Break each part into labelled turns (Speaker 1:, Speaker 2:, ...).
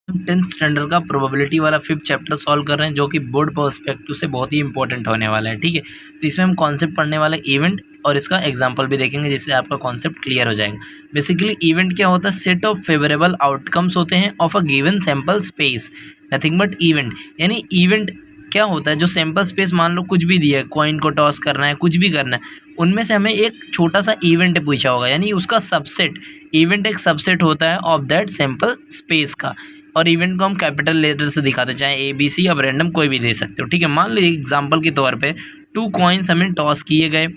Speaker 1: 10th standard का probability वाला 5th chapter solve कर रहे हैं, जो कि बोर्ड पर्सपेक्टिव से बहुत ही इंपॉर्टेंट होने वाला है। ठीक है, तो इसमें हम कॉन्सेप्ट पढ़ने वाले इवेंट और इसका एग्जांपल भी देखेंगे, जिससे आपका कॉन्सेप्ट क्लियर हो जाएगा। बेसिकली इवेंट क्या होता है, सेट ऑफ फेवरेबल आउटकम्स होते हैं of a given sample space, nothing but event. यानी इवेंट क्या होता है, जो सैम्पल स्पेस मान लो कुछ भी दिया है, कॉइन को टॉस करना है, कुछ भी करना है, उनमें से हमें एक छोटा सा इवेंट पूछा होगा, यानी उसका सबसेट। इवेंट एक सबसेट होता है ऑफ दैट सैम्पल स्पेस का, और इवेंट को हम कैपिटल लेटर से दिखाते हैं, चाहे ABC अब रैंडम कोई भी दे सकते हो। ठीक है, मान लीजिए एग्जांपल के तौर पे 2 कॉइन्स हमें टॉस किए गए।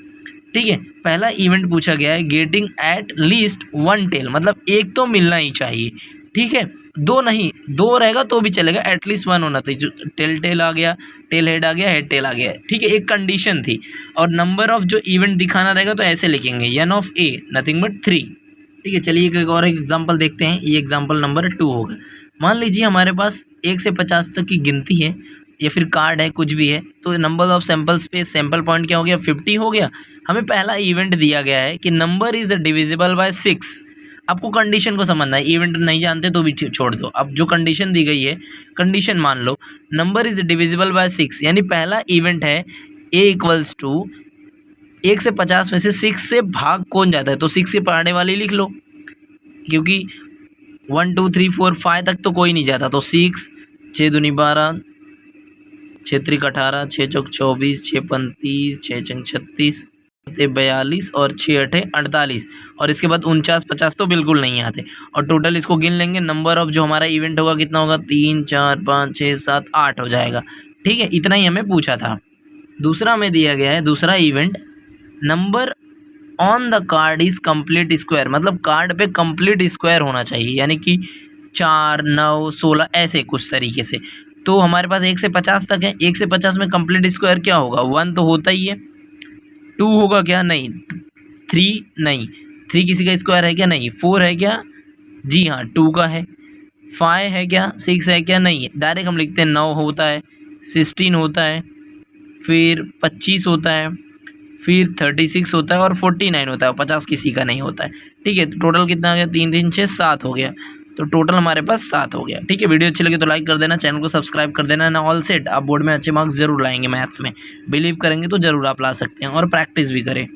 Speaker 1: ठीक है, पहला इवेंट पूछा गया है गेटिंग एट लीस्ट 1 टेल, मतलब एक तो मिलना ही चाहिए। ठीक है, 2 नहीं, 2 रहेगा तो भी चलेगा, एटलीस्ट 1 होना चाहिए। जो टेल आ गया, टेल हेड आ गया, हेड टेल आ गया। ठीक है, एक कंडीशन थी। और नंबर ऑफ जो इवेंट दिखाना रहेगा तो ऐसे लिखेंगे n of a nothing but 3। ठीक है, चलिए एक और एग्जांपल देखते हैं। ये एग्जांपल नंबर 2 होगा। मान लीजिए हमारे पास 1 से 50 तक की गिनती है, या फिर कार्ड है, कुछ भी है। तो number of sample space, sample point क्या हो गया, 50 हो गया। हमें पहला इवेंट दिया गया है कि नंबर इज़ डिविजिबल बाय 6। आपको कंडीशन को समझना है, इवेंट नहीं जानते तो भी छोड़ दो। अब जो कंडीशन दी गई है, कंडीशन मान लो नंबर इज़ डिविजिबल बाय 6, यानी पहला इवेंट है a इक्वल्स टू 1 से 50 में से 6 से भाग कौन जाता है, तो 6 के पढ़ने वाली लिख लो, क्योंकि 1 2 3 4 5 तक तो कोई नहीं जाता। तो 6, 6 दूनी 12, 6 त्रिक 18, 6 चौक 24, 6 35, 6 चंग 36, 42 और 6 8 48, और इसके बाद 49 50 तो बिल्कुल नहीं आते। और टोटल इसको गिन लेंगे, नंबर ऑफ जो हमारा इवेंट होगा कितना होगा, 3 4 5 6 7 8 हो जाएगा। ठीक है, इतना ही हमें पूछा था। दूसरा हमें दिया गया है, दूसरा event number on the card is complete square, मतलब कार्ड पे कंप्लीट स्क्वायर होना चाहिए, यानी कि 4 9 16 ऐसे कुछ तरीके से। तो हमारे पास 1 से 50 तक है। 1 से 50 में कंप्लीट स्क्वायर क्या होगा, 1 तो होता ही है। 2 होगा क्या, नहीं। 3 नहीं, 3 किसी का स्क्वायर है क्या, नहीं। 4 है क्या, जी हाँ 2 का है। 5 है क्या, 6 है क्या, नहीं। डायरेक्ट हम लिखते हैं 9 होता है, 16 होता है, फिर 25 होता है, फिर 36 होता है, और 49 होता है। 50 किसी का नहीं होता है। ठीक है, तो टोटल कितना आ गया, 3 3 6 7 हो गया। तो टोटल हमारे पास 7 हो गया। ठीक है, वीडियो अच्छी लगी तो लाइक कर देना, चैनल को सब्सक्राइब कर देना ना। ऑल सेट, आप बोर्ड में अच्छे मार्क्स जरूर लाएंगे। मैथ्स में बिलीव करेंगे तो जरूर आप ला सकते हैं, और प्रैक्टिस भी करें।